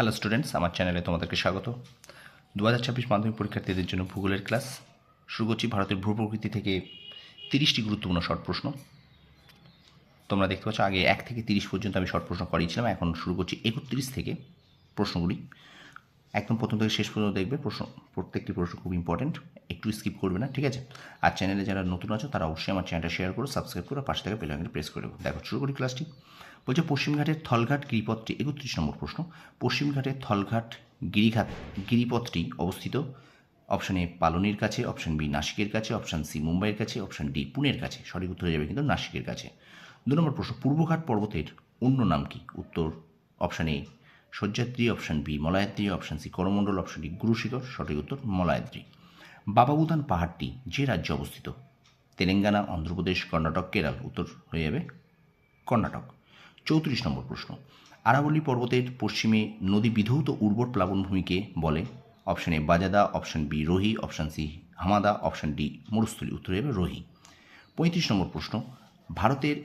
Hello students, আমার চ্যানেলে তোমাদেরকে স্বাগত। 2026 মাধ্যমিক পরীক্ষার্থীদের জন্য ভূগোলের ক্লাস শুরু করছি। ভারতের ভূপ্রকৃতি থেকে 30টি গুরুত্বপূর্ণ শর্ট প্রশ্ন তোমরা দেখতে পাচ্ছ। আগে 1 থেকে 30 পর্যন্ত আমি শর্ট প্রশ্ন করিয়েছিলাম, এখন শুরু করছি 31 থেকে প্রশ্নগুলি। একদম প্রথম থেকে শেষ পর্যন্ত দেখবে। প্রত্যেকটি প্রশ্ন খুব ইম্পর্টেন্ট, একটু স্কিপ করবে না, ঠিক আছে? আর চ্যানেলে যারা নতুন আছো তারা অবশ্যই আমার চ্যানেলটা শেয়ার করো, সাবস্ক্রাইব করো, পাশে থেকে বেল আইকনটি প্রেস করে দেবো। দেখো, শুরু করি ক্লাসটি। বলছে পশ্চিমঘাটের থলঘাট গিরিপথটি, 31 নম্বর প্রশ্ন। পশ্চিমঘাটের থলঘাট গিরিপথটি অবস্থিত অপশান এ পালনির কাছে, অপশান বি নাসিকের কাছে, অপশান সি মুম্বাইয়ের কাছে, অপশান ডি পুনের কাছে। সঠিক উত্তর হয়ে যাবে কিন্তু নাসিকের কাছে। 2 নম্বর প্রশ্ন, পূর্বঘাট পর্বতের অন্য নাম কি? উত্তর option A Sahyadri, option B Malayadri, option C Coromandel, option D Gurushikhar. সঠিক উত্তর মলয়াদ্রি। বাবাবুদান পাহাড়টি যে রাজ্যে অবস্থিত? তেলেঙ্গানা, অন্ধ্রপ্রদেশ, কর্ণাটক, কেরল। উত্তর হয়ে যাবে কর্ণাটক। 34 নম্বর প্রশ্ন, আরাবল্লী পর্বতের পশ্চিমে নদী বিধৌত উর্বর প্লাবনভূমিকে বলে? অপশান এ বাজাদা, option B Rohi, option C হামাদা, অপশান ডি মরুস্থলী। উত্তর হয়ে যাবে রোহি। 35 নম্বর প্রশ্ন, ভারতের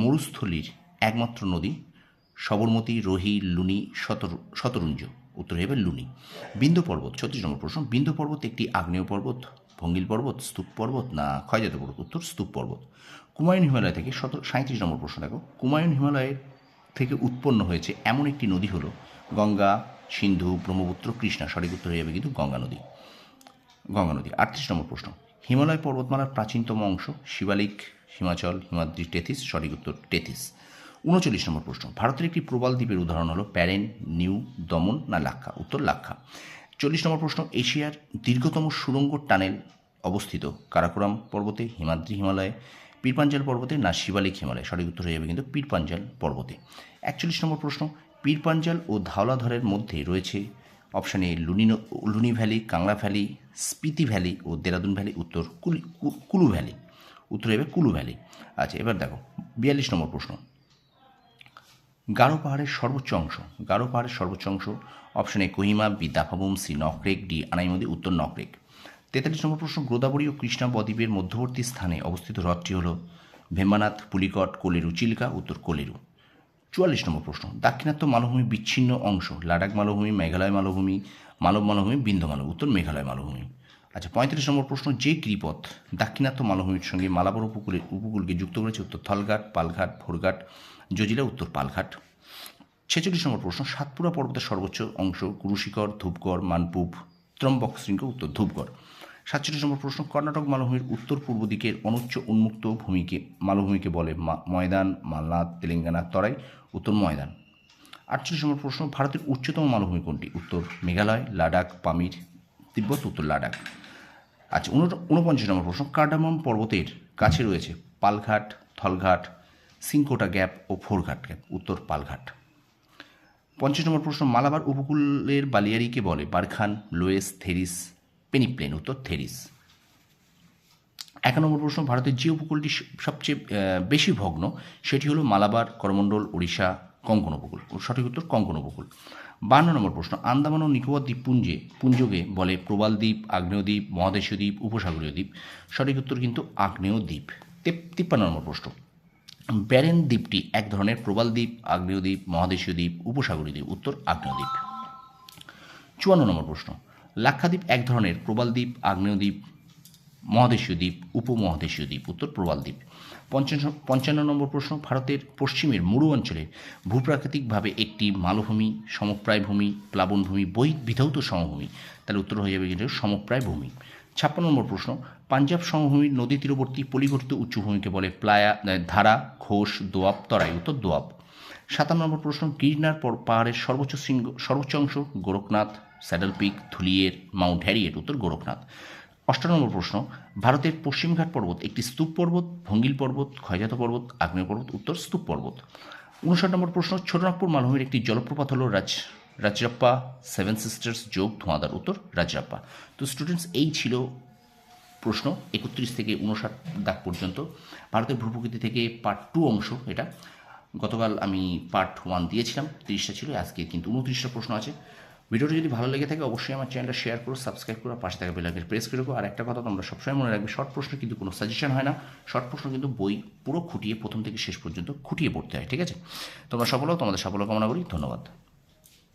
মরুস্থলীর একমাত্র নদী? সবরমতী, রোহি, লুনি, শতরুঞ্জ। উত্তর হয়ে যাবে লুনি। বিন্ধ্য পর্বত, 36 নম্বর প্রশ্ন, বিন্ধ্য পর্বত একটি আগ্নেয় পর্বত, ভঙ্গিল পর্বত, স্তূপ পর্বত না ক্ষয়জাত পর্বত? উত্তর স্তূপ পর্বত। কুমায়ুন হিমালয় থেকে 37 নম্বর প্রশ্ন, দেখো, কুমায়ুন হিমালয়ের থেকে উৎপন্ন হয়েছে এমন একটি নদী হলো গঙ্গা, সিন্ধু, ব্রহ্মপুত্র, কৃষ্ণা। সঠিক উত্তর হয়ে যাবে কিন্তু গঙ্গা নদী। 38 নম্বর প্রশ্ন, হিমালয় পর্বতমালার প্রাচীনতম অংশ? শিবালিক, হিমাচল, হিমাদ্রি, টেথিস। সঠিক উত্তর টেথিস। 39 নম্বর প্রশ্ন, ভারতের একটি প্রবাল দ্বীপের উদাহরণ হলো প্যারেন, নিউ, দমন না লাক্ষা? উত্তর লাক্ষা। 40 নম্বর প্রশ্ন, এশিয়ার দীর্ঘতম সুড়ঙ্গ টানেল অবস্থিত কারাকোরাম পর্বতে, হিমাদ্রি হিমালয়ে, পীরপাঞ্জাল পর্বতে না শিবালিক হিমালয়? সঠিক উত্তর হয়ে যাবে কিন্তু পীরপাঞ্জাল পর্বতে। 41 নম্বর প্রশ্ন, পীরপাঞ্জাল ও ধওলাধরের মধ্যে রয়েছে option A Luni valley, Kangra valley, Spiti valley ও দেরাদুন ভ্যালি। উত্তর কুলু ভ্যালি। উত্তর হবে কুলু ভ্যালি। আচ্ছা, এবার দেখো 42 নম্বর প্রশ্ন, গারো পাহাড়ের সর্বোচ্চ অংশ? গারো পাহাড়ের সর্বোচ্চ অংশ option A Kohima, B Daphabum, C Nokrek, D Anamudi. উত্তর নকরেক। 43 নম্বর প্রশ্ন, গোদাবরী ও কৃষ্ণা বদ্বীপের মধ্যবর্তী স্থানে অবস্থিত হ্রদটি হল ভেম্বানাথ, পুলিকট, কোলেরু, চিল্কা। উত্তর কোলেরু। 44 নম্বর প্রশ্ন, দাক্ষিণাত্য মালভূমির বিচ্ছিন্ন অংশ? লাদাখ মালভূমি, মেঘালয় মালভূমি, মালব মালভূমি, বিন্ধ্য মালভূমি। উত্তর মেঘালয় মালভূমি। আচ্ছা, 45 নম্বর প্রশ্ন, যে গিরিপথ দাক্ষিণাত্য মালভূমির সঙ্গে মালাবার উপকূলকে যুক্ত করেছে? উত্তর থলঘাট, পালঘাট, ভোরঘাট, জজিলা। উত্তর পালঘাট। 46 নম্বর প্রশ্ন, সাতপুরা পর্বতের সর্বোচ্চ অংশ? গুরুশিখর, ধূপগড়, মানপুব, ত্রম্বক শৃঙ্গ। উত্তর ধূপগড়। 47 নম্বর প্রশ্ন, কর্ণাটক মালভূমির উত্তর পূর্ব দিকের অনুচ্চ উন্মুক্ত মালভূমিকে বলে? ময়দান, মালনাদ, তেলেঙ্গানা, তরাই। উত্তর ময়দান। 48 নম্বর প্রশ্ন, ভারতের উচ্চতম মালভূমি কোনটি? উত্তর মেঘালয়, লাদাখ, পামির, তিব্বত। উত্তর লাদাখ। আচ্ছা, 49 নম্বর প্রশ্ন, কার্ডামম পর্বতের কাছে রয়েছে পালঘাট, থলঘাট, সিংকোটা গ্যাপ ও ফোরঘাট গ্যাপ। উত্তর পালঘাট। 50 নম্বর প্রশ্ন, মালাবার উপকূলের বালিয়ারিকে বলে? বারখান, লোয়েস, থেরিস, পেনিপ্লেন। উত্তর থেরিস। 1 নম্বর প্রশ্ন, ভারতের যে উপকূলটি সবচেয়ে বেশি ভগ্ন সেটি হলো মালাবার, করমণ্ডল, ওড়িশা, কঙ্কন উপকূল। সঠিক উত্তর কঙ্কন উপকূল। 52 নম্বর প্রশ্ন, আন্দামান ও নিকোবর দ্বীপপুঞ্জকে বলে? প্রবাল দ্বীপ, আগ্নেয় দ্বীপ, মহাদেশীয় দ্বীপ, উপসাগরীয় দ্বীপ। সঠিক উত্তর কিন্তু আগ্নেয় দ্বীপ। 53 নম্বর প্রশ্ন, ব্যারেন দ্বীপটি এক ধরনের প্রবাল দ্বীপ, আগ্নেয় দ্বীপ, মহাদেশীয় দ্বীপ, উপসাগরীয় দ্বীপ। উত্তর আগ্নেয় দ্বীপ। 54 নম্বর প্রশ্ন, লাক্ষাদ্বীপ এক ধরনের প্রবাল দ্বীপ, আগ্নেয় দ্বীপ, মহাদেশীয় দ্বীপ, উপমহাদেশীয় দ্বীপ। উত্তর প্রবাল দ্বীপ। 55 নম্বর প্রশ্ন, ভারতের পশ্চিমের মরু অঞ্চলে ভূপ্রাকৃতিকভাবে একটি মালভূমি, সমপ্রায় ভূমি, প্লাবনভূমি, বিধৌত সমভূমি। তাহলে উত্তর হয়ে যাবে কিন্তু সমপ্রায় ভূমি। 56 নম্বর প্রশ্ন, পাঞ্জাব সমভূমির নদী তীরবর্তী পলিগঠিত উচ্চভূমিকে বলে? ধারা, ঘোষ, দোয়াব, তরাই। উত্তর দোয়াব। 57 নম্বর প্রশ্ন, গিরনার পাহাড়ের সর্বোচ্চ অংশ? Gorakhnath, saddle pick, ধুলিয়ের, Mount Harriet. উত্তর গোরখনাথ। 58 নম্বর প্রশ্ন, ভারতের পশ্চিমঘাট পর্বত একটি স্তূপ পর্বত, ভঙ্গিল পর্বত, ক্ষয়জাত পর্বত, আগ্নেয় পর্বত। উত্তর স্তূপ পর্বত। 59 নম্বর প্রশ্ন, ছোটনাগপুর মালভূমির একটি জলপ্রপাত হল রাজরাপ্পা, সেভেন সিস্টার্স যোগ ধোঁয়াদার। উত্তর রাজরাপ্পা। তো স্টুডেন্টস, এই ছিল প্রশ্ন 31 থেকে 59 দাগ পর্যন্ত। ভারতের ভূপ্রকৃতি থেকে পার্ট 2 অংশ এটা। গতকাল আমি পার্ট 1 দিয়েছিলাম, 30টা ছিল, আজকে কিন্তু 29টা প্রশ্ন আছে। ভিডিওটি যদি ভালো লেগে থাকে অবশ্যই আমার চ্যানেলটা শেয়ার করো, সাবস্ক্রাইব করো, পাশে থাকা বেল আইকনটি প্রেস করে রাখো। আর একটা কথা তোমরা সবসময় মনে রাখবে, শর্ট প্রশ্ন কিন্তু কোনো সাজেশন হয় না। শর্ট প্রশ্ন কিন্তু বই পুরো খুঁটিয়ে প্রথম থেকে শেষ পর্যন্ত খুঁটিয়ে পড়তে হয়, ঠিক আছে? তোমরা তোমাদের সাফল্য কামনা করি। ধন্যবাদ।